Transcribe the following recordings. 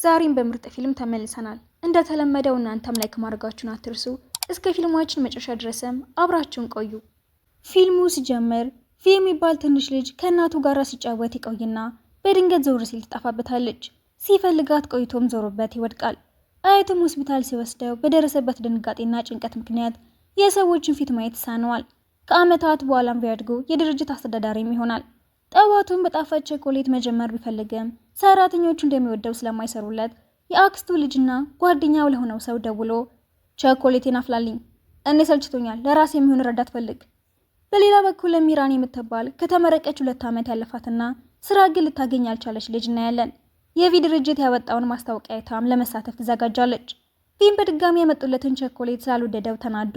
ዛሬም በምርጥ ፊልም ተመልሰናል። እንደተለመደው እናንተም ላይክ ማድረጋችሁን አትርሱ። እስከ ፊልማችን መጨረሻ ድረስም አብራችሁን ቆዩ። ፊልሙ ሲጀምር ቪ የሚባል ትንሽ ልጅ ከእናቱ ጋር ሲጫወት ይቆይና በድንገት ዞር ሲል ትጠፋበታለች። ሲፈልጋት ቆይቶም ዞሮበት ይወድቃል። አያቱም ሆስፒታል ሲወስደው በደረሰበት ድንጋጤና ጭንቀት ምክንያት የሰዎችን ፊት ማየት ይሳነዋል። ከዓመታት በኋላም ቢያድጉ የድርጅት አስተዳዳሪም ይሆናል። ጠዋቱን በጣፋጭ ቸኮሌት መጀመር ቢፈልግም ሰራተኞቹ እንደሚወደው ስለማይሰሩለት የአክስቱ ልጅና ጓደኛው ለሆነው ሰው ደውሎ ቸኮሌቴን አፍላልኝ፣ እኔ ሰልችቶኛል፣ ለራስ የሚሆን ረዳት ፈልግ። በሌላ በኩል ሚራን የምትባል ከተመረቀች 2 ዓመት ያለፋትና ስራ ግን ልታገኝ ያልቻለች ልጅ እናያለን። የቪ ድርጅት ያወጣውን ማስታወቂያ አይታም ለመሳተፍ ትዘጋጃለች። ቪም በድጋሚ የመጡለትን ቸኮሌት ስላልወደደው ተናዶ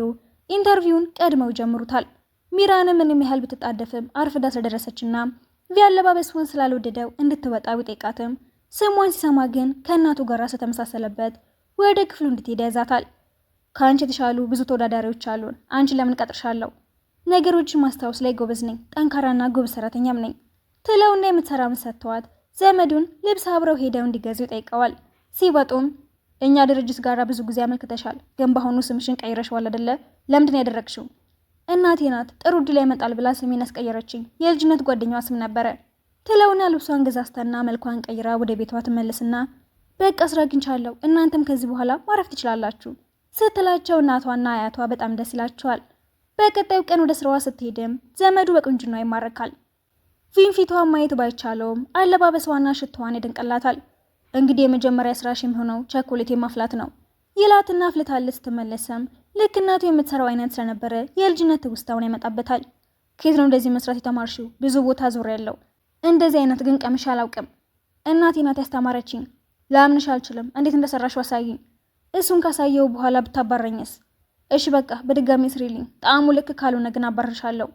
ኢንተርቪውን ቀድመው ጀምሩታል። ሚራንም ምንም ያህል ብትጣደፍም አርፍዳ ስለደረሰችና ቪ አለባበስዋን ስላልወደደው እንድትወጣ ቢጠይቃትም ስሟን ሲሰማ ግን ከእናቱ ጋር ስለተመሳሰለበት ወደ ክፍሉ እንድትሄድ ያዛታል። ከአንቺ የተሻሉ ብዙ ተወዳዳሪዎች አሉን፣ አንቺ ለምን ቀጥርሻለሁ? ነገሮችን ማስታወስ ላይ ጎበዝ ነኝ፣ ጠንካራና ጎበዝ ሰራተኛም ነኝ ትለውና የምትሰራውን ሰጥተዋት ዘመዱን ልብስ አብረው ሄደው እንዲገዙ ይጠይቀዋል። ሲወጡም እኛ ድርጅት ጋር ብዙ ጊዜ አመልክተሻል፣ ግን በአሁኑ ስምሽን ቀይረሽዋል አይደለ? ለምንድን ያደረግሽው? እናቴ ናት ጥሩ ዕድል ይመጣል ብላ ስሜን አስቀየረችኝ። የልጅነት ጓደኛዋ ስም ነበረ ትለውና ልብሷን ገዛዝታና መልኳን ቀይራ ወደ ቤቷ ትመለስና በቃ ስራ አግኝቻለሁ፣ እናንተም ከዚህ በኋላ ማረፍ ትችላላችሁ ስትላቸው እናቷና አያቷ በጣም ደስ ይላቸዋል። በቀጣዩ ቀን ወደ ስራዋ ስትሄድም ዘመዱ በቁንጅናዋ ይማረካል። ቪም ፊቷን ማየት ባይቻለውም አለባበሷና ሽታዋን ይደንቅላታል። እንግዲህ የመጀመሪያ ስራሽ የሚሆነው ቸኮሌት ማፍላት ነው ይላትና አፍልታለች። ስትመለሰም ልክ እናቱ የምትሰራው አይነት ስለነበረ የልጅነት ትውስታውን ያመጣበታል። ከየት ነው እንደዚህ መስራት የተማርሽው? ብዙ ቦታ ዞሬያለሁ፣ እንደዚህ አይነት ግን ቀምሼ አላውቅም። እናቴ ናት ያስተማረችኝ። ላምንሽ አልችልም። እንዴት እንደሰራሽው አሳይኝ። እሱን ካሳየው በኋላ ብታባረኝስ? እሺ በቃ በድጋሚ ስሪልኝ፣ ጣዕሙ ልክ ካልሆነ ግን አባርሻለሁ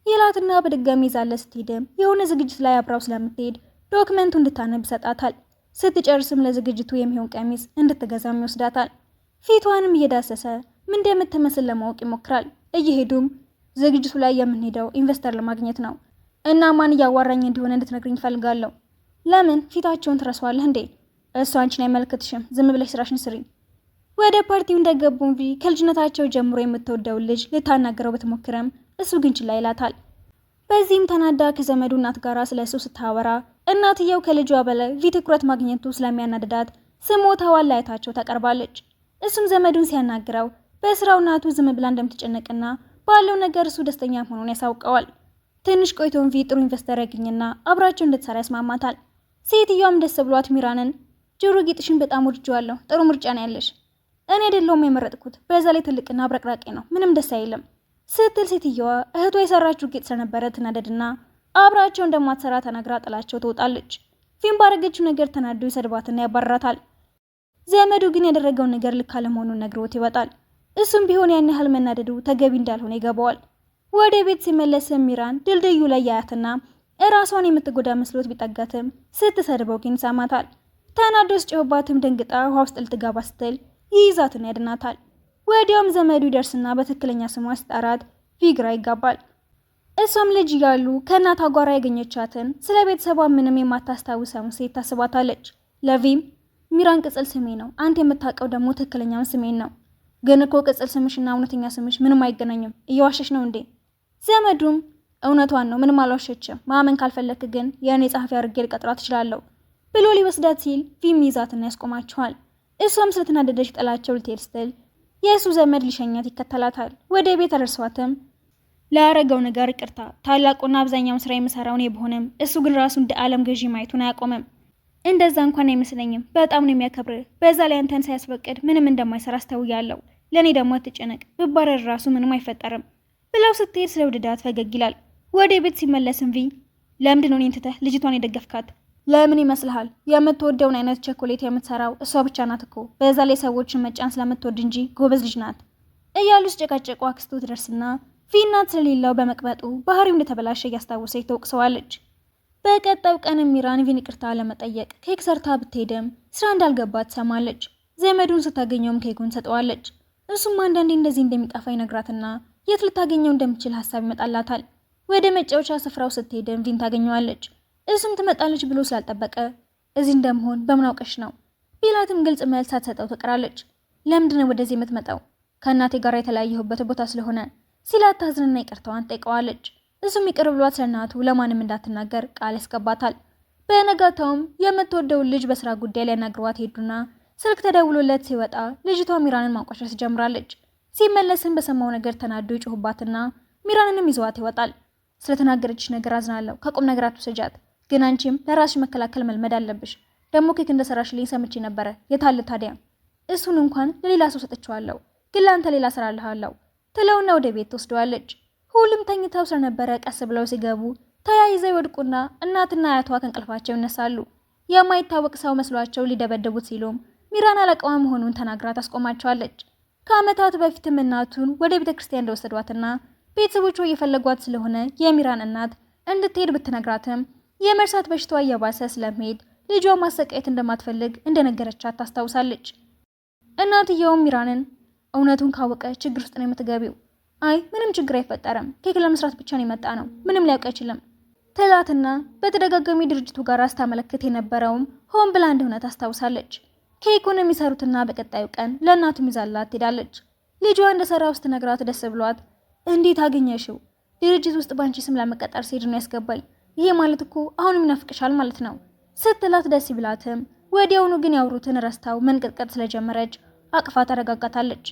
ይላትና በድጋሚ ይዛለ ስትሄድም የሆነ ዝግጅት ላይ አብራው ስለምትሄድ ዶክመንቱ እንድታነብ ይሰጣታል። ስትጨርስም ለዝግጅቱ የሚሆን ቀሚስ እንድትገዛም ይወስዳታል። ፊቷንም እየዳሰሰ ምን እንደምትመስል ለማወቅ ይሞክራል። እየሄዱም ዝግጅቱ ላይ የምንሄደው ኢንቨስተር ለማግኘት ነው እና ማን እያዋራኝ እንደሆነ እንድትነግሪኝ እፈልጋለሁ። ለምን ፊታቸውን ትረሷለህ እንዴ? እሱ አንቺን አይመለከትሽም፣ ዝም ብለሽ ስራሽን ስሪ። ወደ ፓርቲው እንደገቡም ቪ ከልጅነታቸው ጀምሮ የምትወደው ልጅ ልታናገረው ብትሞክርም እሱ ግን ችላ ይላታል። በዚህም ተናዳ ከዘመዱ እናት ጋር ስለሱ ስታወራ እናትየው ከልጇ በላይ ቪ ትኩረት ማግኘቱ ስለሚያናድዳት ስሞታዋን ላይታቸው ታቀርባለች። እሱም ዘመዱን ሲያናግረው በስራው እናቱ ዝም ብላ እንደምትጨነቅና ባለው ነገር እሱ ደስተኛ መሆኑን ያሳውቀዋል። ትንሽ ቆይቶም ቪ ጥሩ ኢንቨስተር ያገኝና አብራቸው እንድትሰራ ያስማማታል። ሴትዮዋም ደስ ብሏት ሚራንን ጆሮ ጌጥሽን በጣም ወድጄዋለሁ፣ ጥሩ ምርጫ ነው ያለሽ። እኔ አይደለሁም የመረጥኩት፣ በዛ ላይ ትልቅና አብረቅራቂ ነው፣ ምንም ደስ አይልም ስትል ሴትዮዋ እህቷ የሰራችው ጌጥ ስለነበረ ትናደድና አብራቸው እንደማትሰራ ተናግራ ጥላቸው ትወጣለች። ፊልም ባረገችው ነገር ተናዶ ይሰድባትና ያባራታል። ዘመዱ ግን ያደረገው ነገር ልክ አለመሆኑን ነግሮት ይወጣል። እሱም ቢሆን ያን ያህል መናደዱ ተገቢ እንዳልሆነ ይገባዋል። ወደ ቤት ሲመለስ ሚራን ድልድዩ ላይ ያያትና እራሷን የምትጎዳ መስሎት ቢጠጋትም ስትሰድበው ግን ይሰማታል። ተናዶ ሲጮህባትም ደንግጣ ውሃ ውስጥ ልትገባ ስትል ይይዛትና ያድናታል። ወዲያውም ዘመዱ ይደርስና በትክክለኛ ስሟ ሲጠራት ቪ ግራ ይጋባል። እሷም ልጅ እያሉ ከእናቷ ጋር ያገኘቻትን ስለ ቤተሰቧ ምንም የማታስታውሰውን ሴት ታስባታለች። ለቪም ሚራን ቅጽል ስሜ ነው፣ አንተ የምታውቀው ደግሞ ትክክለኛውን ስሜን ነው። ግን እኮ ቅጽል ስምሽና እውነተኛ ስምሽ ምንም አይገናኝም፣ እየዋሸሽ ነው እንዴ? ዘመዱም እውነቷን ነው፣ ምንም አልዋሸችም፣ ማመን ካልፈለክ ግን የእኔ ጸሐፊ አድርጌ ልቀጥራት እችላለሁ ብሎ ሊወስዳት ሲል ቪም ይዛትና ያስቆማቸዋል። እሷም ስለተናደደች ጥላቸው ልትሄድ ስትል የእሱ ዘመድ ሊሸኛት ይከተላታል። ወደ ቤት አደርሷትም ላያረገው ነገር ይቅርታ፣ ታላቁና አብዛኛውን ስራ የምሰራው እኔ ብሆንም እሱ ግን ራሱ እንደ ዓለም ገዢ ማየቱን አያቆምም። እንደዛ እንኳን አይመስለኝም፣ በጣም ነው የሚያከብርህ። በዛ ላይ አንተን ሳያስፈቅድ ምንም እንደማይሰራ አስተውያለሁ። ለእኔ ደግሞ አትጨነቅ፣ ብባረር ራሱ ምንም አይፈጠርም ብለው ስትሄድ ስለ ውድዳት ፈገግ ይላል። ወደ ቤት ሲመለስም ቪ ለምንድን ነው እኔን ትተህ ልጅቷን የደገፍካት? ለምን ይመስልሃል? የምትወደውን አይነት ቸኮሌት የምትሰራው እሷ ብቻ ናት እኮ። በዛ ላይ ሰዎችን መጫን ስለምትወድ እንጂ ጎበዝ ልጅ ናት እያሉ ሲጨቃጨቁ አክስቱ ትደርስና ቪ እናት ስለሌለው በመቅበጡ ባህሪው እንደተበላሸ እያስታወሰች ተወቅሰዋለች። በቀጣዩ ቀን ሚራን ቪን ይቅርታ ለመጠየቅ ኬክ ሰርታ ብትሄድም ስራ እንዳልገባት ትሰማለች። ዘመዱን ስታገኘውም ኬኩን ሰጠዋለች። እሱም አንዳንዴ እንደዚህ እንደሚጠፋ ይነግራትና የት ልታገኘው እንደምችል ሀሳብ ይመጣላታል። ወደ መጫወቻ ስፍራው ስትሄድም ቪን ታገኘዋለች። እሱም ትመጣለች ብሎ ስላልጠበቀ እዚህ እንደምሆን በምን አውቀሽ ነው? ቢላትም ግልጽ መልስ ሳትሰጠው ትቀራለች። ለምንድነው ወደዚህ የምትመጣው? ከእናቴ ጋር የተለያየሁበት ቦታ ስለሆነ ሲላት ታዝንና ይቅርታዋን ጠይቀዋለች። እሱም ይቅር ብሏት ስለእናቱ ለማንም እንዳትናገር ቃል ያስገባታል። በነጋታውም የምትወደውን ልጅ በስራ ጉዳይ ላይ ያናግሯት ሄዱና ስልክ ተደውሎለት ሲወጣ ልጅቷ ሚራንን ማንቋሸሽ ጀምራለች። ሲመለስም በሰማው ነገር ተናዶ ይጮህባትና ሚራንንም ይዘዋት ይወጣል። ስለተናገረችሽ ነገር አዝናለሁ፣ ከቁም ነገር አትውሰጃት፣ ግን አንቺም ለራስሽ መከላከል መልመድ አለብሽ። ደግሞ ኬክ እንደሰራሽልኝ ሰምቼ ነበረ፣ የታለ ታዲያ? እሱን እንኳን ለሌላ ሰው ሰጥቼዋለሁ፣ ግን ለአንተ ሌላ ስራ አለሃለሁ ትለውና ወደ ቤት ትወስደዋለች። ሁሉም ተኝተው ስለነበረ ቀስ ብለው ሲገቡ ተያይዘው ይወድቁና እናትና አያቷ ከእንቅልፋቸው ይነሳሉ። የማይታወቅ ሰው መስሏቸው ሊደበደቡት ሲሉም ሚራን አለቃዋ መሆኑን ተናግራ ታስቆማቸዋለች። ከዓመታት በፊትም እናቱን ወደ ቤተ ክርስቲያን እንደወሰዷትና ቤተሰቦቿ እየፈለጓት ስለሆነ የሚራን እናት እንድትሄድ ብትነግራትም የመርሳት በሽታዋ እየባሰ ስለመሄድ ልጇ ማሰቃየት እንደማትፈልግ እንደነገረቻት ታስታውሳለች። እናትየውም ሚራንን እውነቱን ካወቀ ችግር ውስጥ ነው የምትገቢው። አይ ምንም ችግር አይፈጠርም፣ ኬክ ለመስራት ብቻ ነው የመጣ ነው፣ ምንም ሊያውቅ አይችልም ትላትና በተደጋጋሚ ድርጅቱ ጋር ስታመለክት የነበረውም ሆን ብላ እንደሆነ ታስታውሳለች። ኬኩን የሚሰሩትና በቀጣዩ ቀን ለእናቱ ይዛላት ትሄዳለች። ልጇ እንደሰራው ስትነግራት ደስ ብሏት እንዴት አገኘሽው? ድርጅት ውስጥ ባንቺ ስም ለመቀጠር ሲሄድ ነው ያስገባኝ። ይሄ ማለት እኮ አሁንም ይናፍቅሻል ማለት ነው ስትላት ደስ ይብላትም ወዲያውኑ ግን ያወሩትን ረስታው መንቀጥቀጥ ስለጀመረች አቅፋ ታረጋጋታለች።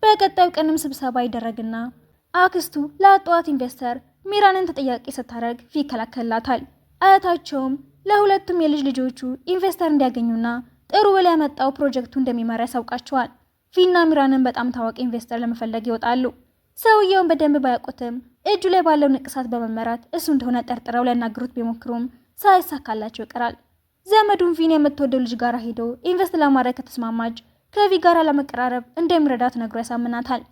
በቀጣዩ ቀንም ስብሰባ ይደረግና አክስቱ ለአጧት ኢንቨስተር ሚራንን ተጠያቂ ስታደርግ ይከላከላታል። አያታቸውም ለሁለቱም የልጅ ልጆቹ ኢንቨስተር እንዲያገኙና ጥሩ ብላ ያመጣው ፕሮጀክቱ እንደሚመራ ያሳውቃቸዋል። ፊና ሚራንን በጣም ታዋቂ ኢንቨስተር ለመፈለግ ይወጣሉ። ሰውየውን በደንብ ባያውቁትም እጁ ላይ ባለው ንቅሳት በመመራት እሱ እንደሆነ ጠርጥረው ሊያናግሩት ቢሞክሩም ሳይሳካላቸው ይቀራል። ዘመዱን ቪን የምትወደው ልጅ ጋር ሄዶ ኢንቨስት ለማድረግ ከተስማማች ከቪ ጋር ለመቀራረብ እንደሚረዳት ነግሮ ያሳምናታል።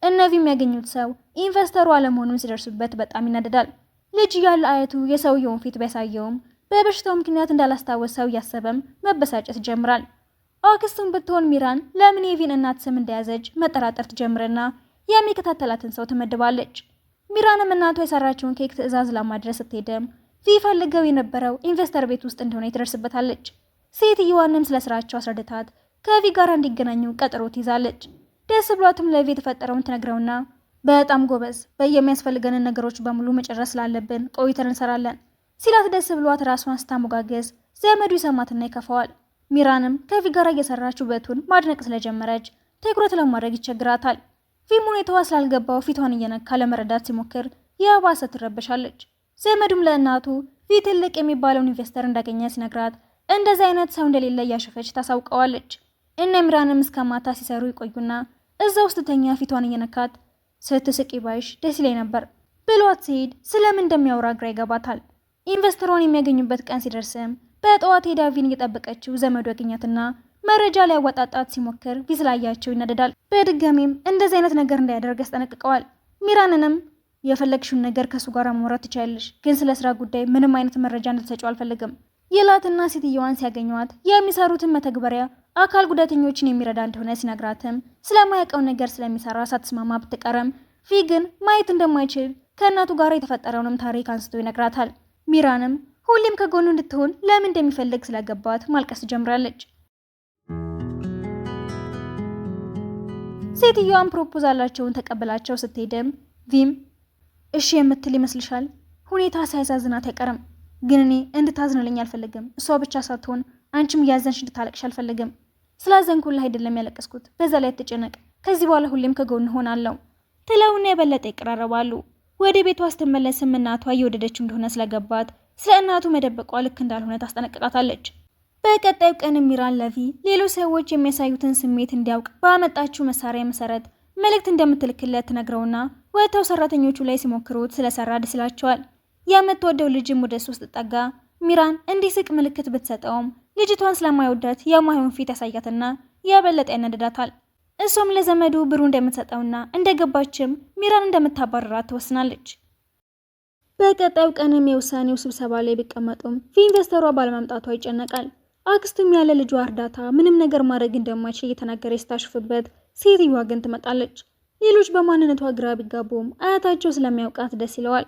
እነቪ የሚያገኙት ሰው ኢንቨስተሩ አለመሆኑን ሲደርሱበት በጣም ይናደዳል። ልጅ ያለ አያቱ የሰውየውን ፊት ቢያሳየውም በበሽታው ምክንያት እንዳላስታወሰው እያሰበም መበሳጨት ይጀምራል። አክስቱን ብትሆን ሚራን ለምን የቪን እናት ስም እንደያዘች መጠራጠር ትጀምርና የሚከታተላትን ሰው ትመድባለች። ሚራንም እናቷ የሰራችውን ኬክ ትዕዛዝ ለማድረስ ስትሄድም ቪ ፈልገው የነበረው ኢንቨስተር ቤት ውስጥ እንደሆነ ትደርስበታለች። ሴትየዋንም ስለ ስራቸው አስረድታት ከቪ ጋር እንዲገናኙ ቀጠሮ ትይዛለች። ደስ ብሏትም ለቪ የተፈጠረውን ትነግረውና በጣም ጎበዝ፣ በየሚያስፈልገንን ነገሮች በሙሉ መጨረስ ስላለብን ቆይተን እንሰራለን ሲላት ደስ ብሏት ራሷን ስታሞጋገዝ ዘመዱ ይሰማትና ይከፋዋል። ሚራንም ከቪ ጋር እየሰራች ውበቱን ማድነቅ ስለጀመረች ትኩረት ለማድረግ ይቸግራታል። ቪም ሁኔታዋ ስላልገባው ፊቷን እየነካ ለመረዳት ሲሞክር የባሰ ትረበሻለች። ዘመዱም ለእናቱ ቪ ትልቅ የሚባለውን ኢንቨስተር እንዳገኘ ሲነግራት እንደዚህ አይነት ሰው እንደሌለ እያሸፈች ታሳውቀዋለች። እነ ሚራንም እስከ ማታ ሲሰሩ ይቆዩና እዛ ውስጥ ተኛ ፊቷን እየነካት ስትስቂ ባይሽ ደስ ይለኝ ነበር ብሏት ሲሄድ ስለምን እንደሚያወራ ግራ ይገባታል። ኢንቨስተሯን የሚያገኙበት ቀን ሲደርስም በጠዋት ሄዳ ቪን እየጠበቀችው ዘመዱ ያገኛትና መረጃ ላይ ያወጣጣት ሲሞክር ቪ ስላያቸው ይናደዳል። በድጋሚም እንደዚህ አይነት ነገር እንዳያደርግ ያስጠነቅቀዋል። ሚራንንም የፈለግሽውን ነገር ከሱ ጋር ማውራት ትችያለሽ፣ ግን ስለ ስራ ጉዳይ ምንም አይነት መረጃ እንድትሰጪው አልፈልግም ይላትና ሴትየዋን ሲያገኟት የሚሰሩትን መተግበሪያ አካል ጉዳተኞችን የሚረዳ እንደሆነ ሲነግራትም ስለማያውቀው ነገር ስለሚሰራ ሳትስማማ ብትቀርም ቪ ግን ማየት እንደማይችል ከእናቱ ጋር የተፈጠረውንም ታሪክ አንስቶ ይነግራታል። ሚራንም ሁሌም ከጎኑ እንድትሆን ለምን እንደሚፈልግ ስለገባት ማልቀስ ጀምራለች። ሴትየዋን ፕሮፖዛላቸውን ተቀበላቸው ስትሄድም ቪም እሺ የምትል ይመስልሻል? ሁኔታ ሳያሳዝናት አይቀርም፣ ግን እኔ እንድታዝንልኝ አልፈልግም። እሷ ብቻ ሳትሆን አንቺም እያዘንሽ እንድታለቅሽ አልፈልግም። ስላዘንኩልህ አይደለም ያለቀስኩት፣ በዛ ላይ አትጨነቅ፣ ከዚህ በኋላ ሁሌም ከጎን ሆናለሁ ትለውና የበለጠ ይቀራረባሉ። ወደ ቤቷ ስትመለስም እናቷ እየወደደችው እንደሆነ ስለገባት ስለ እናቱ መደበቋ ልክ እንዳልሆነ ታስጠነቅቃታለች። በቀጣዩ ቀን ሚራን ለቪ ሌሎች ሰዎች የሚያሳዩትን ስሜት እንዲያውቅ ባመጣችው መሳሪያ መሰረት መልእክት እንደምትልክለት ትነግረውና ወጥተው ሰራተኞቹ ላይ ሲሞክሩት ስለሰራ ደስ ይላቸዋል። የምትወደው ልጅም ወደ እሱ ስትጠጋ ሚራን እንዲስቅ ምልክት ብትሰጠውም ልጅቷን ስለማይወዳት የማይሆን ፊት ያሳያትና የበለጠ ያናደዳታል። እሷም ለዘመዱ ብሩ እንደምትሰጠውና እንደገባችም ሚራን እንደምታባረራት ትወስናለች። በቀጣዩ ቀንም የውሳኔው ስብሰባ ላይ ቢቀመጡም ኢንቨስተሯ ባለማምጣቷ ይጨነቃል። አክስቱም ያለ ልጇ እርዳታ ምንም ነገር ማድረግ እንደማይችል እየተናገረ ስታሽፍበት ሴትዮዋ ግን ትመጣለች። ሌሎች በማንነቷ ግራ ቢጋቡም አያታቸው ስለሚያውቃት ደስ ይለዋል።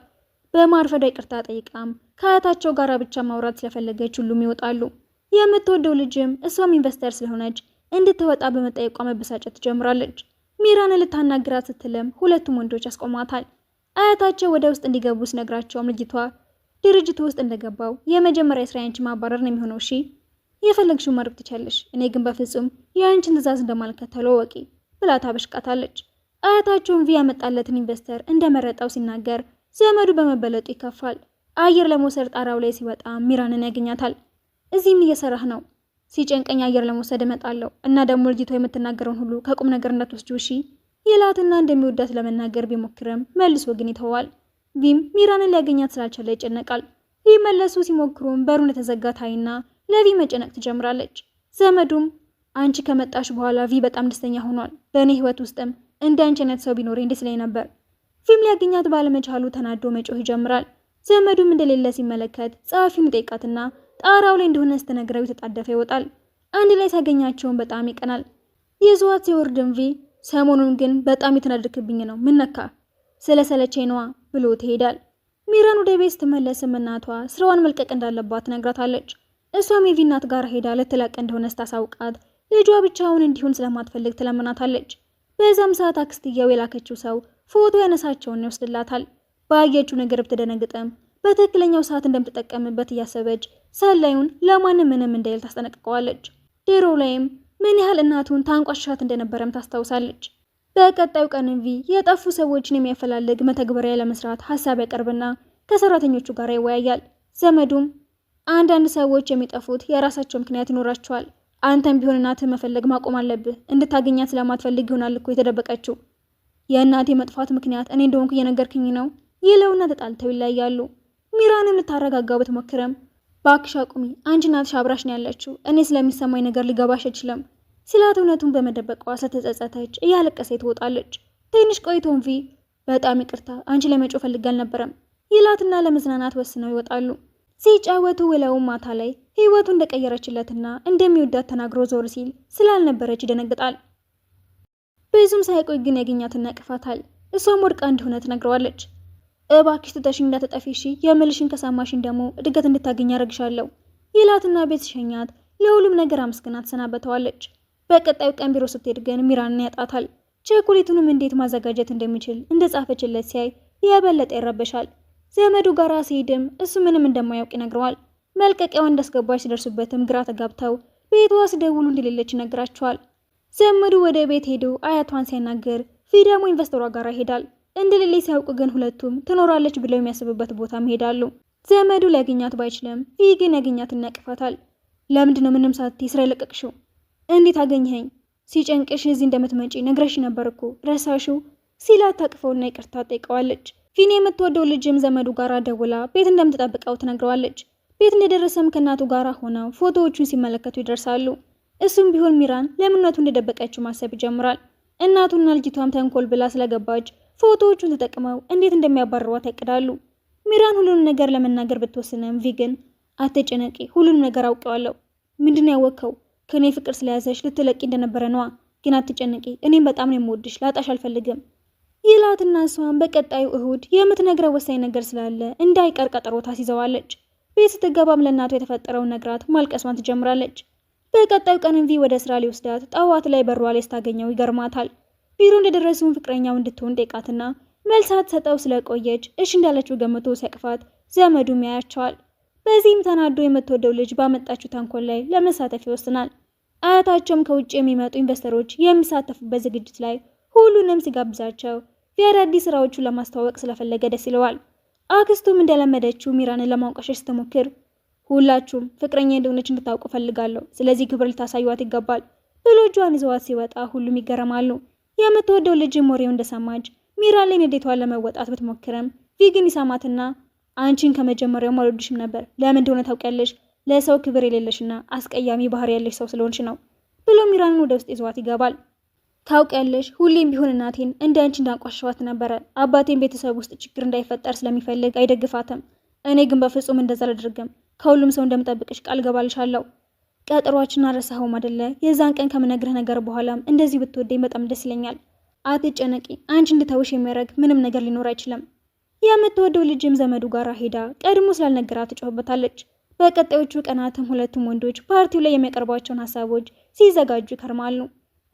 በማርፈዷ ይቅርታ ጠይቃም ከአያታቸው ጋር ብቻ ማውራት ስለፈለገች ሁሉም ይወጣሉ። የምትወደው ልጅም እሷም ኢንቨስተር ስለሆነች እንድትወጣ በመጠየቋ መበሳጨት ትጀምራለች። ሚራንን ልታናግራት ስትልም ሁለቱም ወንዶች ያስቆሟታል። አያታቸው ወደ ውስጥ እንዲገቡ ሲነግራቸውም ልጅቷ ድርጅቱ ውስጥ እንደገባው የመጀመሪያ ስራ ያንቺ ማባረር ነው የሚሆነው፣ እሺ የፈለግሽው ማድረግ ትቻለሽ፣ እኔ ግን በፍጹም የአንቺን ትዕዛዝ እንደማልከተለው ወቂ ብላ ታበሽቃታለች። አያታቸውን ቪ ያመጣለትን ኢንቨስተር እንደመረጠው ሲናገር ዘመዱ በመበለጡ ይከፋል። አየር ለመውሰድ ጣራው ላይ ሲወጣ ሚራንን ያገኛታል። እዚህም እየሰራህ ነው? ሲጨንቀኝ አየር ለመውሰድ እመጣለሁ እና ደግሞ ልጅቷ የምትናገረውን ሁሉ ከቁም ነገር እንዳትወስጂው እሺ ይላትና እንደሚወዳት ለመናገር ቢሞክርም መልሶ ግን ይተዋል። ቪም ሚራንን ሊያገኛት ስላልቻለ ይጨነቃል። ሊመለሱ ሲሞክሩም በሩ እንደተዘጋ ታይና ለቪ መጨነቅ ትጀምራለች። ዘመዱም አንቺ ከመጣሽ በኋላ ቪ በጣም ደስተኛ ሆኗል። በእኔ ህይወት ውስጥም እንደ አንቺ አይነት ሰው ቢኖረኝ ደስ ይለኝ ነበር። ቪም ሊያገኛት ባለመቻሉ ተናዶ መጮህ ይጀምራል። ዘመዱም እንደሌለ ሲመለከት ጸሐፊውን ጠይቃትና ጣራው ላይ እንደሆነ ስትነግረው የተጣደፈ ይወጣል። አንድ ላይ ሲያገኛቸውን በጣም ይቀናል። የዘዋት ሲወርድም ቪ ሰሞኑን ግን በጣም የተናደድክብኝ ነው፣ ምን ነካ? ስለሰለቸኝ ነዋ ብሎ ትሄዳል። ሚራን ወደ ቤት ስትመለስም እናቷ ስራዋን መልቀቅ እንዳለባት ነግራታለች። እሷም የቪ እናት ጋር ሄዳ ልትለቅ እንደሆነ ስታሳውቃት ልጇ ብቻውን እንዲሆን ስለማትፈልግ ትለምናታለች። በዛም ሰዓት አክስትየው የላከችው ሰው ፎቶ ያነሳቸውን ይወስድላታል። ባየችው ነገር ብትደነግጥም በትክክለኛው ሰዓት እንደምትጠቀምበት እያሰበች ሰላዩን ለማንም ምንም እንዳይል ታስጠነቅቀዋለች። ድሮ ላይም ምን ያህል እናቱን ታንቋሻት እንደነበረም ታስታውሳለች። በቀጣዩ ቀንም ቪ የጠፉ ሰዎችን የሚያፈላልግ መተግበሪያ ለመስራት ሀሳብ ያቀርብና ከሰራተኞቹ ጋር ይወያያል። ዘመዱም አንዳንድ ሰዎች የሚጠፉት የራሳቸው ምክንያት ይኖራቸዋል። አንተም ቢሆን እናትህ መፈለግ ማቆም አለብህ። እንድታገኛት ስለማትፈልግ ይሆናል እኮ የተደበቀችው። የእናቴ መጥፋት ምክንያት እኔ እንደሆንኩ እየነገርክኝ ነው ይለውና ተጣልተው ይለያያሉ። ሚራንም ልታረጋጋው ብትሞክርም ባክሽ አቁሚ፣ አንቺ እናትሽ አብራሽ ነው ያለችው፣ እኔ ስለሚሰማኝ ነገር ሊገባሽ አይችልም ሲላት እውነቱን በመደበቋ ስለተጸጸተች እያለቀሰች ትወጣለች። ትንሽ ቆይቶም ቪ በጣም ይቅርታ አንቺ ለመጮህ ፈልጌ አልነበረም ይላትና ለመዝናናት ወስነው ይወጣሉ። ሲጫወቱ ውለው ማታ ላይ ህይወቱ እንደቀየረችለትና እንደሚወዳት ተናግሮ ዞር ሲል ስላልነበረች ይደነግጣል። ብዙም ሳይቆይ ግን ያገኛትና ያቅፋታል። እሷም ወድቃ እንደሆነ ትነግረዋለች። እባክሽ ትተሽኝ እንዳትጠፊ እሺ፣ የምልሽን ከሰማሽኝ ደግሞ እድገት እንድታገኝ ያደርግሻለሁ ይላትና ቤት ሲሸኛት ለሁሉም ነገር አመስግና ትሰናበተዋለች። በቀጣዩ ቀን ቢሮ ስትሄድ ግን ሚራንን ያጣታል። ቸኮሌቱንም እንዴት ማዘጋጀት እንደሚችል እንደጻፈችለት ሲያይ የበለጠ ይረበሻል። ዘመዱ ጋራ ሲሄድም እሱ ምንም እንደማያውቅ ይነግረዋል። መልቀቂያውን እንዳስገባች ሲደርሱበትም ግራ ተጋብተው ቤቷ ሲደውሉ እንደሌለች ይነግራቸዋል። ዘመዱ ወደ ቤት ሄዶ አያቷን ሲያናገር ቪ ደግሞ ኢንቨስተሯ ጋር ይሄዳል። እንደሌለ ሲያውቁ ግን ሁለቱም ትኖራለች ብለው የሚያስቡበት ቦታም ይሄዳሉ። ዘመዱ ሊያገኛት ባይችልም ቪ ግን ያገኛትና ያቅፋታል። ለምንድነው ምንም ሳትይ ስራ የለቀቅሽው? እንዴት አገኘኸኝ? ሲጨንቅሽ እዚህ እንደምትመጪ ነግረሽ ነበር እኮ ረሳሽው ሲላት ታቅፈውና ይቅርታ ጠይቀዋለች። ቪን የምትወደው ልጅም ዘመዱ ጋር ደውላ ቤት እንደምትጠብቀው ትነግረዋለች። ቤት እንደደረሰም ከእናቱ ጋር ሆነው ፎቶዎቹን ሲመለከቱ ይደርሳሉ። እሱም ቢሆን ሚራን ለምነቱ እንደደበቀችው ማሰብ ይጀምራል። እናቱና ልጅቷም ተንኮል ብላ ስለገባች ፎቶዎቹን ተጠቅመው እንዴት እንደሚያባርሯት ያቅዳሉ። ሚራን ሁሉንም ነገር ለመናገር ብትወስንም ቪ ግን አትጨነቂ፣ ሁሉንም ነገር አውቀዋለሁ። ምንድን ያወቅከው? ከኔ ፍቅር ስለያዘሽ ልትለቂ እንደነበረ ነዋ። ግን አትጨነቂ፣ እኔም በጣም ነው የምወድሽ፣ ላጣሽ አልፈልግም ይላትና እሷን በቀጣዩ እሁድ የምትነግረው ወሳኝ ነገር ስላለ እንዳይቀር ቀጠሮ ታስይዘዋለች። ቤት ስትገባም ለእናቷ የተፈጠረውን ነግራት ማልቀሷን ትጀምራለች። በቀጣዩ ቀንም ቪ ወደ ስራ ሊወስዳት ጠዋት ላይ በሯ ላይ ስታገኘው ይገርማታል። ቢሮ እንደደረሱም ፍቅረኛው እንድትሆን ጠይቃትና መልሳት ሰጠው ስለቆየች እሺ እንዳለችው ገምቶ ሲያቅፋት ዘመዱም ያያቸዋል። በዚህም ተናዶ የምትወደው ልጅ ባመጣችው ተንኮል ላይ ለመሳተፍ ይወስናል። አያታቸውም ከውጭ የሚመጡ ኢንቨስተሮች የሚሳተፉበት ዝግጅት ላይ ሁሉንም ሲጋብዛቸው የአዳዲስ ስራዎቹን ለማስተዋወቅ ስለፈለገ ደስ ይለዋል። አክስቱም እንደለመደችው ሚራንን ለማንቋሸሽ ስትሞክር ሁላችሁም ፍቅረኛ እንደሆነች እንድታውቁ ፈልጋለሁ፣ ስለዚህ ክብር ልታሳዩት ይገባል ብሎ እጇን ይዘዋት ሲወጣ ሁሉም ይገረማሉ። የምትወደው ልጅ ሞሬው እንደሰማች ሚራን ላይ ንዴቷን ለመወጣት ብትሞክርም ቪ ግን ይሰማትና አንቺን ከመጀመሪያው አልወድሽም ነበር፣ ለምን እንደሆነ ታውቂያለሽ፣ ለሰው ክብር የሌለሽና አስቀያሚ ባህሪ ያለሽ ሰው ስለሆንሽ ነው ብሎ ሚራንን ወደ ውስጥ ይዘዋት ይገባል። ታውቂያለሽ፣ ሁሌም ቢሆን እናቴን እንደ አንቺ እንዳንቋሸዋት ነበረ። አባቴን ቤተሰብ ውስጥ ችግር እንዳይፈጠር ስለሚፈልግ አይደግፋትም። እኔ ግን በፍጹም እንደዛ አላደርግም። ከሁሉም ሰው እንደምጠብቅሽ ቃል ገባልሻለሁ። ቀጠሯችን አረሳኸውም አይደለ? የዛን ቀን ከምነግርህ ነገር በኋላም እንደዚህ ብትወደኝ በጣም ደስ ይለኛል። አትጨነቂ፣ አንቺ እንድተውሽ የሚያደርግ ምንም ነገር ሊኖር አይችልም። የምትወደው ልጅም ዘመዱ ጋር ሄዳ ቀድሞ ስላልነገራት ትጮህበታለች። በቀጣዮቹ ቀናትም ሁለቱም ወንዶች ፓርቲው ላይ የሚያቀርቧቸውን ሀሳቦች ሲዘጋጁ ይከርማሉ።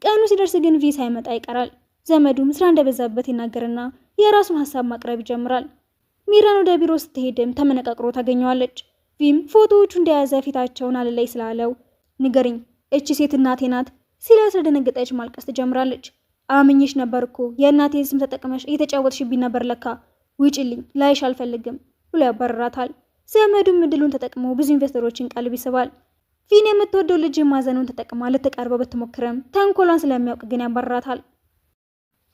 ቀኑ ሲደርስ ግን ቪ ሳይመጣ ይቀራል። ዘመዱም ስራ እንደበዛበት ይናገርና የራሱን ሀሳብ ማቅረብ ይጀምራል። ሚራን ወደ ቢሮ ስትሄድም ተመነቃቅሮ ታገኘዋለች። ቪም ፎቶዎቹ እንደያዘ ፊታቸውን አልላይ ስላለው ንገሪኝ፣ እቺ ሴት እናቴ ናት ሲላ ስለደነገጠች ማልቀስ ትጀምራለች። አምኜሽ ነበር እኮ የእናቴን ስም ተጠቅመሽ እየተጫወትሽብኝ ነበር ለካ፣ ውጭልኝ፣ ላይሽ አልፈልግም ብሎ ያባረራታል። ዘመዱም እድሉን ተጠቅሞ ብዙ ኢንቨስተሮችን ቀልብ ይስባል። ቪን የምትወደው ልጅ ማዘኑን ተጠቅማ ልትቀርበው ብትሞክርም ተንኮሏን ስለሚያውቅ ግን ያባረራታል።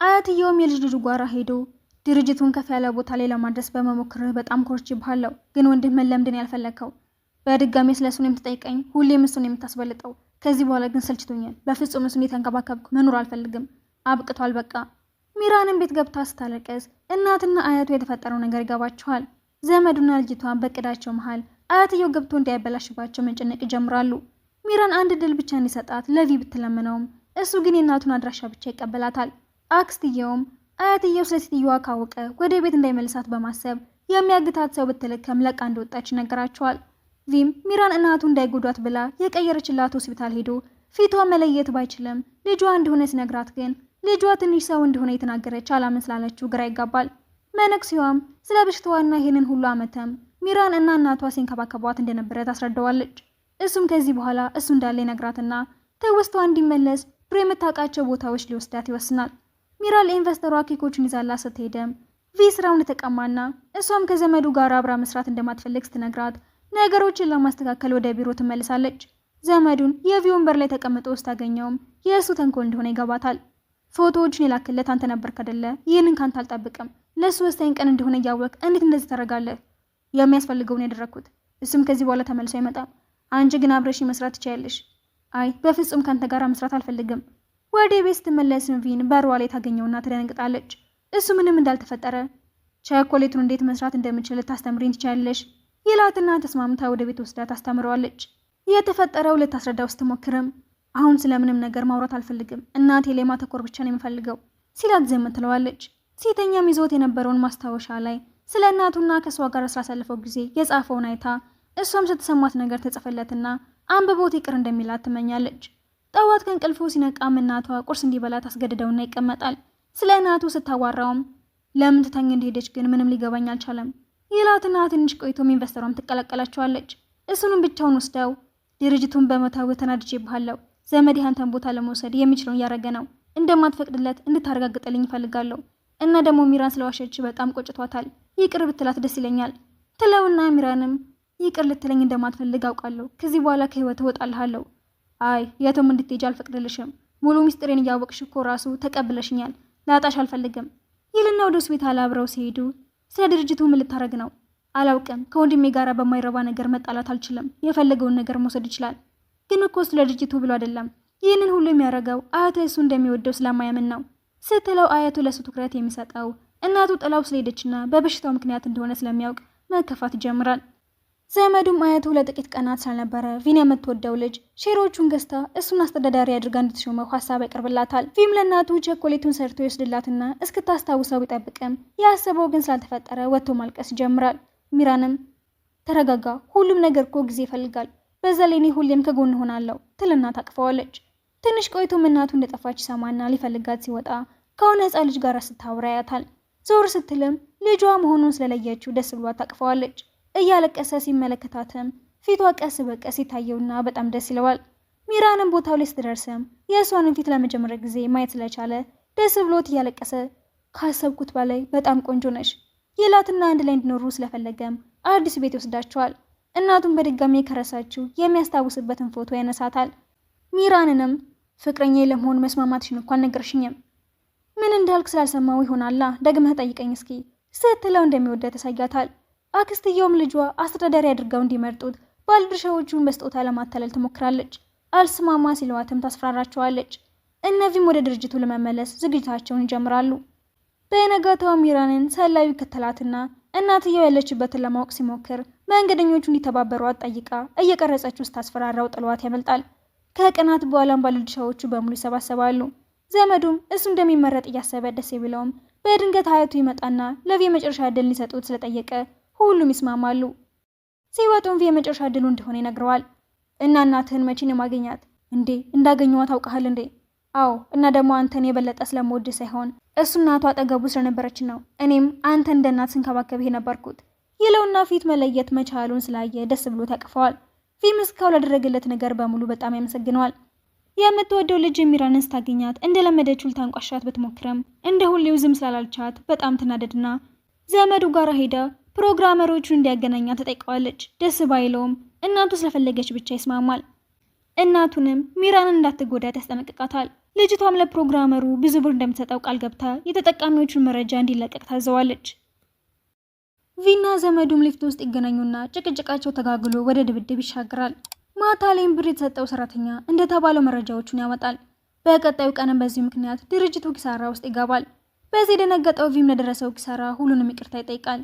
አያትየውም የልጅ ልጁ ጓራ ሄዶ ድርጅቱን ከፍ ያለ ቦታ ላይ ለማድረስ በመሞክርህ በጣም ኮርቼብሃለሁ፣ ግን ወንድምህን ለምንድን ያልፈለግከው? በድጋሚ ስለሱን የምትጠይቀኝ፣ ሁሌም እሱን የምታስበልጠው። ከዚህ በኋላ ግን ሰልችቶኛል። በፍጹም እሱን የተንከባከብኩ መኖር አልፈልግም። አብቅቷል በቃ። ሚራንም ቤት ገብታ ስታለቀስ እናትና አያቱ የተፈጠረው ነገር ይገባቸዋል። ዘመዱና ልጅቷን በቅዳቸው መሃል አያትየው ገብቶ እንዳይበላሽባቸው መንጨነቅ ይጀምራሉ። ሚራን አንድ ድል ብቻ እንዲሰጣት ለቪ ብትለምነውም እሱ ግን የእናቱን አድራሻ ብቻ ይቀበላታል። አክስትየውም አያትየው ስለ ሴትዮዋ ካወቀ ወደ ቤት እንዳይመልሳት በማሰብ የሚያግታት ሰው ብትልከም ለቃ እንደወጣች ይነገራቸዋል። ቪም ሚራን እናቱ እንዳይጎዷት ብላ የቀየረችላት ሆስፒታል ሄዶ ፊቷ መለየት ባይችልም ልጇ እንደሆነ ሲነግራት ግን ልጇ ትንሽ ሰው እንደሆነ የተናገረች አላምን ስላለችው ግራ ይጋባል። መነኩሴዋም ስለ በሽታዋና ይሄንን ሁሉ ዓመተም ሚራን እና እናቷ ሲንከባከቧት እንደነበረ ታስረዳዋለች። እሱም ከዚህ በኋላ እሱ እንዳለ ይነግራትና ትውስቷ እንዲመለስ ብሬ የምታውቃቸው ቦታዎች ሊወስዳት ይወስናል። ሚራን ለኢንቨስተሯ ኬኮቹን ይዛላ ስትሄድም ቪ ስራውን እንደተቀማና እሷም ከዘመዱ ጋር አብራ መስራት እንደማትፈልግ ስትነግራት ነገሮችን ለማስተካከል ወደ ቢሮ ትመልሳለች። ዘመዱን የቪ ወንበር ላይ ተቀምጦ ስታገኘውም የእሱ ተንኮል እንደሆነ ይገባታል። ፎቶዎቹን የላክለት አንተ ነበርክ አይደለ? ይህንን ካንተ አልጠብቅም። ለእሱ ወሳኝ ቀን እንደሆነ እያወቅ እንዴት እንደዚህ ታደርጋለህ? የሚያስፈልገውን ያደረግኩት። እሱም ከዚህ በኋላ ተመልሶ አይመጣም። አንቺ ግን አብረሽ መስራት ትችያለሽ። አይ በፍጹም ካንተ ጋር መስራት አልፈልግም። ወደ ቤት ስትመለስም ቪን በሯ ላይ ታገኘውና ትደነግጣለች። እሱ ምንም እንዳልተፈጠረ ቸኮሌቱን እንዴት መስራት እንደምችል ታስተምሪኝ ትችያለሽ ይላትና ተስማምታ ወደ ቤት ወስዳ ታስተምረዋለች። የተፈጠረው ልታስረዳው ስትሞክርም አሁን ስለምንም ነገር ማውራት አልፈልግም፣ እናቴ ላይ ማተኮር ብቻ ነው የምፈልገው ሲላት ዝም ትለዋለች። ሴተኛም ይዞት የነበረውን ማስታወሻ ላይ ስለ እናቱና ከሷ ጋር ስላሳለፈው ጊዜ የጻፈውን አይታ እሷም ስትሰማት ነገር ተጽፈለትና አንብቦት ይቅር እንደሚላት ትመኛለች። ጠዋት ከእንቅልፉ ሲነቃም እናቷ ቁርስ እንዲበላ ታስገድደውና ይቀመጣል። ስለ እናቱ ስታዋራውም ለምን ትተኝ እንደሄደች ግን ምንም ሊገባኝ አልቻለም ይላትና ትንሽ ቆይቶም ኢንቨስተሯም ትቀላቀላቸዋለች። እሱንም ብቻውን ወስደው ድርጅቱን በመተው ተናድጄብሃለሁ፣ ዘመድ ያንተን ቦታ ለመውሰድ የሚችለውን እያደረገ ነው፣ እንደማትፈቅድለት እንድታረጋግጥልኝ እፈልጋለሁ እና ደግሞ ሚራን ስለዋሸች በጣም ቆጭቷታል፣ ይቅር ብትላት ደስ ይለኛል ትለውና ሚራንም ይቅር ልትለኝ እንደማትፈልግ አውቃለሁ፣ ከዚህ በኋላ ከህይወት እወጣልሃለሁ፣ አይ የትም እንድትሄጂ አልፈቅድልሽም፣ ሙሉ ሚስጥሬን እያወቅሽ እኮ ራሱ ተቀብለሽኛል፣ ላጣሽ አልፈልግም ይልና ወደ ሆስፒታል አብረው ሲሄዱ ስለ ድርጅቱ ምን ልታረግ ነው? አላውቅም፣ ከወንድሜ ጋር በማይረባ ነገር መጣላት አልችልም፣ የፈለገውን ነገር መውሰድ ይችላል፣ ግን እኮ ስለ ድርጅቱ ብሎ አይደለም ይህንን ሁሉ የሚያደርገው አያቱ እሱ እንደሚወደው ስለማያምን ነው ስትለው አያቱ ለሱ ትኩረት የሚሰጠው እናቱ ጥላው ስለሄደችና በበሽታው ምክንያት እንደሆነ ስለሚያውቅ መከፋት ይጀምራል። ዘመዱም አያቱ ለጥቂት ቀናት ስላልነበረ ቪን የምትወደው ልጅ ሼሮቹን ገዝታ እሱን አስተዳዳሪ አድርጋ እንድትሾመው ሀሳብ ያቀርብላታል። ቪም ለእናቱ ቸኮሌቱን ሰርቶ ይወስድላትና እስክታስታውሰው ቢጠብቅም ያሰበው ግን ስላልተፈጠረ ወጥቶ ማልቀስ ይጀምራል። ሚራንም ተረጋጋ፣ ሁሉም ነገር እኮ ጊዜ ይፈልጋል፣ በዛ ላይ እኔ ሁሌም ከጎን ሆናለሁ ትልና ታቅፈዋለች። ትንሽ ቆይቶም እናቱ እንደጠፋች ሰማና ሊፈልጋት ሲወጣ ከሆነ ህፃን ልጅ ጋር ስታወራ ያያታል። ዞር ስትልም ልጇ መሆኑን ስለለየችው ደስ ብሏት ታቅፈዋለች። እያለቀሰ ሲመለከታትም ፊቷ ቀስ በቀስ ይታየውና በጣም ደስ ይለዋል። ሚራንም ቦታው ላይ ስትደርስም የእሷንም ፊት ለመጀመሪያ ጊዜ ማየት ስለቻለ ደስ ብሎት እያለቀሰ ካሰብኩት በላይ በጣም ቆንጆ ነሽ ይላትና አንድ ላይ እንዲኖሩ ስለፈለገም አዲስ ቤት ይወስዳቸዋል። እናቱን በድጋሚ ከረሳችው የሚያስታውስበትን ፎቶ ያነሳታል። ሚራንንም ፍቅረኛ ለመሆን መስማማትሽን እንኳን ነገርሽኝም፣ ምን እንዳልክ ስላልሰማው ይሆናላ ደግመህ ጠይቀኝ እስኪ ስትለው እንደሚወደው ተሳያታል። አክስትየውም ልጇ አስተዳዳሪ አድርገው እንዲመርጡት ባለድርሻዎቹን በስጦታ ለማታለል ትሞክራለች። አልስማማ ሲለዋትም ታስፈራራቸዋለች። እነዚህም ወደ ድርጅቱ ለመመለስ ዝግጅታቸውን ይጀምራሉ። በነጋታው ሚራንን ሰላዩ ይከተላትና እናትየው ያለችበትን ለማወቅ ሲሞክር መንገደኞቹ እንዲተባበሯት ጠይቃ እየቀረጸችው ስታስፈራራው ጥሏት ያመልጣል። ከቀናት በኋላም ባለድርሻዎቹ በሙሉ ይሰባሰባሉ። ዘመዱም እሱ እንደሚመረጥ እያሰበ ደስ ቢለውም በድንገት አያቱ ይመጣና ለቪ የመጨረሻ ዕድል ሊሰጡት ስለጠየቀ ሁሉም ይስማማሉ። ሲወጡም የመጨረሻ ድሉ እንደሆነ ይነግረዋል። እና እናትህን መቼ ነው ማገኛት? እንዴ እንዳገኘዋት ታውቃለህ እንዴ? አዎ፣ እና ደግሞ አንተን የበለጠ ስለምወድ ሳይሆን እሱ እናቱ አጠገቡ ስለነበረች ነው እኔም አንተን እንደ እናት ስንከባከብህ የነበርኩት ይለውና ፊት መለየት መቻሉን ስላየ ደስ ብሎት ያቅፈዋል። ቪም እስካሁን ላደረገለት ነገር በሙሉ በጣም ያመሰግነዋል። የምትወደው ልጅ ሚራንን ስታገኛት እንደለመደችው ልታንቋሻት ብትሞክርም እንደ ሁሌው ዝም ስላላልቻት በጣም ትናደድና ዘመዱ ጋር ሄዳ ፕሮግራመሮቹን እንዲያገናኛ ተጠይቀዋለች። ደስ ባይለውም እናቱ ስለፈለገች ብቻ ይስማማል። እናቱንም ሚራንን እንዳትጎዳት ያስጠነቅቃታል። ልጅቷም ለፕሮግራመሩ ብዙ ብር እንደምትሰጠው ቃል ገብታ የተጠቃሚዎቹን መረጃ እንዲለቀቅ ታዘዋለች። ቪና ዘመዱም ሊፍት ውስጥ ይገናኙና ጭቅጭቃቸው ተጋግሎ ወደ ድብድብ ይሻገራል። ማታ ላይም ብር የተሰጠው ሰራተኛ እንደተባለው መረጃዎቹን ያመጣል። በቀጣዩ ቀንም በዚህ ምክንያት ድርጅቱ ኪሳራ ውስጥ ይገባል። በዚህ የደነገጠው ቪም ለደረሰው ኪሳራ ሁሉንም ይቅርታ ይጠይቃል።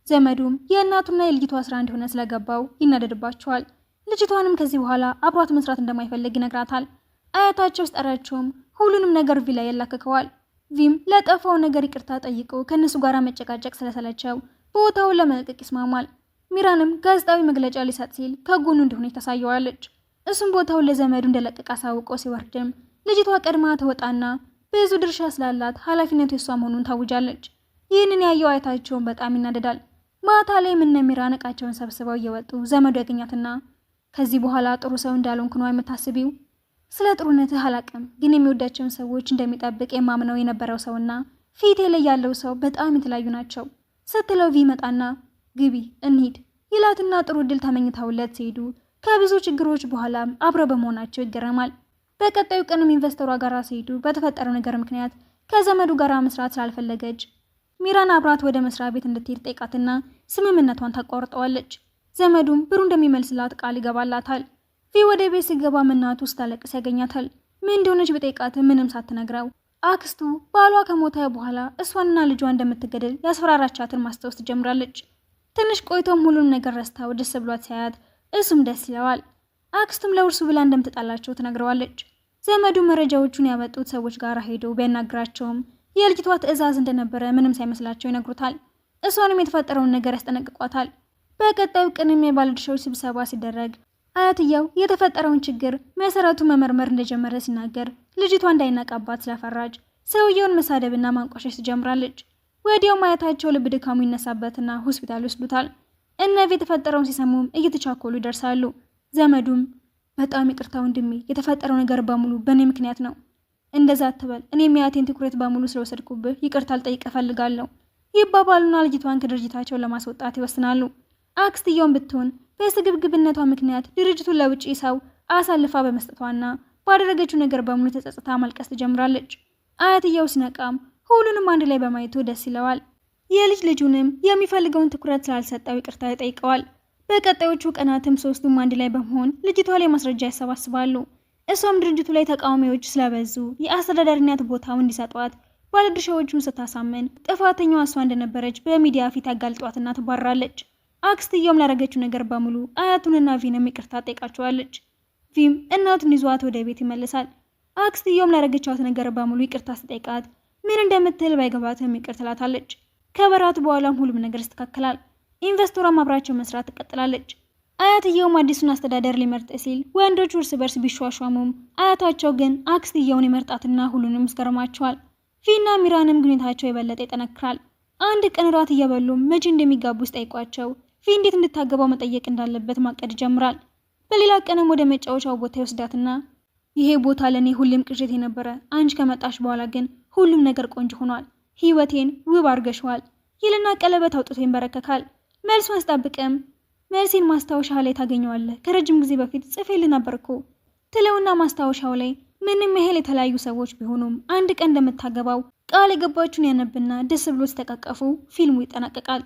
ዘመዱም የእናቱና የልጅቷ ስራ እንደሆነ ስለገባው ይናደድባቸዋል። ልጅቷንም ከዚህ በኋላ አብሯት መስራት እንደማይፈልግ ይነግራታል። አያታቸው ስጠራቸውም ሁሉንም ነገር ቪ ላይ ያላክከዋል። ቪም ለጠፋው ነገር ይቅርታ ጠይቆ ከእነሱ ጋር መጨቃጨቅ ስለሰለቸው ቦታውን ለመልቀቅ ይስማማል። ሚራንም ጋዜጣዊ መግለጫ ሊሰጥ ሲል ከጎኑ እንደሆነ ታሳየዋለች። እሱም ቦታውን ለዘመዱ እንደለቀቀ አሳውቆ ሲወርድም ልጅቷ ቀድማ ተወጣና ብዙ ድርሻ ስላላት ኃላፊነቱ የሷ መሆኑን ታውጃለች። ይህንን ያየው አያታቸውን በጣም ይናደዳል። ማታ ላይ እነ ሚራን ዕቃቸውን ሰብስበው እየወጡ ዘመዱ ያገኛትና ከዚህ በኋላ ጥሩ ሰው እንዳልሆንኩ ነው የምታስቢው? ስለ ጥሩነትህ አላቅም፣ ግን የሚወዳቸውን ሰዎች እንደሚጠብቅ የማምነው የነበረው ሰውና ፊቴ ላይ ያለው ሰው በጣም የተለያዩ ናቸው ስትለው ቪ መጣና ግቢ እንሂድ ይላትና ጥሩ እድል ተመኝተውለት ሲሄዱ ከብዙ ችግሮች በኋላም አብረው በመሆናቸው ይገረማል። በቀጣዩ ቀንም ኢንቨስተሯ ጋር ሲሄዱ በተፈጠረው ነገር ምክንያት ከዘመዱ ጋር መስራት ስላልፈለገች ሚራን አብራት ወደ መስሪያ ቤት እንድትሄድ ጠይቃትና ስምምነቷን ታቋርጠዋለች። ዘመዱም ብሩ እንደሚመልስላት ቃል ይገባላታል። ቪ ወደ ቤት ሲገባ እናቱ ስታለቅስ ያገኛታል። ምን እንደሆነች በጠይቃት ምንም ሳትነግረው አክስቱ ባሏ ከሞተ በኋላ እሷንና ልጇ እንደምትገደል ያስፈራራቻትን ማስታወስ ትጀምራለች። ትንሽ ቆይቶም ሁሉም ነገር ረስታው ደስ ብሏት ሲያያት እሱም ደስ ይለዋል። አክስቱም ለውርሱ ብላ እንደምትጣላቸው ትነግረዋለች። ዘመዱ መረጃዎቹን ያመጡት ሰዎች ጋር ሄዶ ቢያናግራቸውም የልጅቷ ትዕዛዝ እንደነበረ ምንም ሳይመስላቸው ይነግሩታል። እሷንም የተፈጠረውን ነገር ያስጠነቅቋታል። በቀጣዩ ቀንም የባለድርሻዎች ስብሰባ ሲደረግ አያትየው የተፈጠረውን ችግር መሰረቱ መመርመር እንደጀመረ ሲናገር ልጅቷ እንዳይናቃባት ስለፈራጅ ሰውየውን መሳደብና ማንቋሸሽ ትጀምራለች። ወዲያውም አያታቸው ልብ ድካሙ ይነሳበትና ሆስፒታል ይወስዱታል። እነቪ የተፈጠረውን ሲሰሙም እየተቻኮሉ ይደርሳሉ። ዘመዱም በጣም ይቅርታ ወንድሜ፣ የተፈጠረው ነገር በሙሉ በእኔ ምክንያት ነው። እንደዛ አትበል፣ እኔም የአያቴን ትኩረት በሙሉ ስለወሰድኩብህ ይቅርታ ልጠይቅ እፈልጋለሁ ይባባሉና ልጅቷን ከድርጅታቸው ለማስወጣት ይወስናሉ። አክስትየውን ብትሆን በስግብግብነቷ ምክንያት ድርጅቱን ለውጪ ሰው አሳልፋ በመስጠቷና ባደረገችው ነገር በሙሉ ተጸጽታ ማልቀስ ትጀምራለች። አያትየው ሲነቃም ሁሉንም አንድ ላይ በማየቱ ደስ ይለዋል። የልጅ ልጁንም የሚፈልገውን ትኩረት ስላልሰጠው ይቅርታ ይጠይቀዋል። በቀጣዮቹ ቀናትም ሶስቱም አንድ ላይ በመሆን ልጅቷ ላይ ማስረጃ ያሰባስባሉ። እሷም ድርጅቱ ላይ ተቃዋሚዎች ስለበዙ የአስተዳዳሪነት ቦታው እንዲሰጧት ባለድርሻዎቹን ስታሳምን ጥፋተኛዋ እሷ እንደነበረች በሚዲያ ፊት ያጋልጧትና ትባራለች። አክስትየውም ላደረገችው ነገር በሙሉ አያቱንና ቪንም ይቅርታ ጠይቃቸዋለች። ቪም እናቱን ይዟት ወደ ቤት ይመልሳል። አክስትየውም ላደረገቻት ነገር በሙሉ ይቅርታ ስትጠይቃት ምን እንደምትል ባይገባትም ይቅር ትላታለች። ከበራት በኋላም ሁሉም ነገር ይስተካከላል። ኢንቨስተሯም አብራቸው መስራት ትቀጥላለች። አያትየውም አዲሱን አስተዳደር ሊመርጥ ሲል ወንዶቹ እርስ በርስ ቢሿሿሙም አያታቸው ግን አክስትየውን ይመርጣትና ሁሉንም ያስገርማቸዋል። ቪና ሚራንም ግንኙነታቸው የበለጠ ይጠነክራል። አንድ ቀን ራት እየበሉም መቼ እንደሚጋቡ ሲጠይቋቸው ቪ እንዴት እንድታገባው መጠየቅ እንዳለበት ማቀድ ይጀምራል። በሌላ ቀንም ወደ መጫወቻው ቦታ ይወስዳትና ይሄ ቦታ ለእኔ ሁሌም ቅዠት የነበረ፣ አንቺ ከመጣሽ በኋላ ግን ሁሉም ነገር ቆንጆ ሆኗል፣ ህይወቴን ውብ አድርገሽዋል ይልና ቀለበት አውጥቶ ይንበረከካል። መልሱን አስጠብቅም መልሴን ማስታወሻ ላይ ታገኘዋለህ፣ ከረጅም ጊዜ በፊት ጽፌልህ ነበርኩ ትለውና ማስታወሻው ላይ ምንም ያህል የተለያዩ ሰዎች ቢሆኑም አንድ ቀን እንደምታገባው ቃል የገባችውን ያነብና ደስ ብሎ ሲተቃቀፉ ፊልሙ ይጠናቀቃል።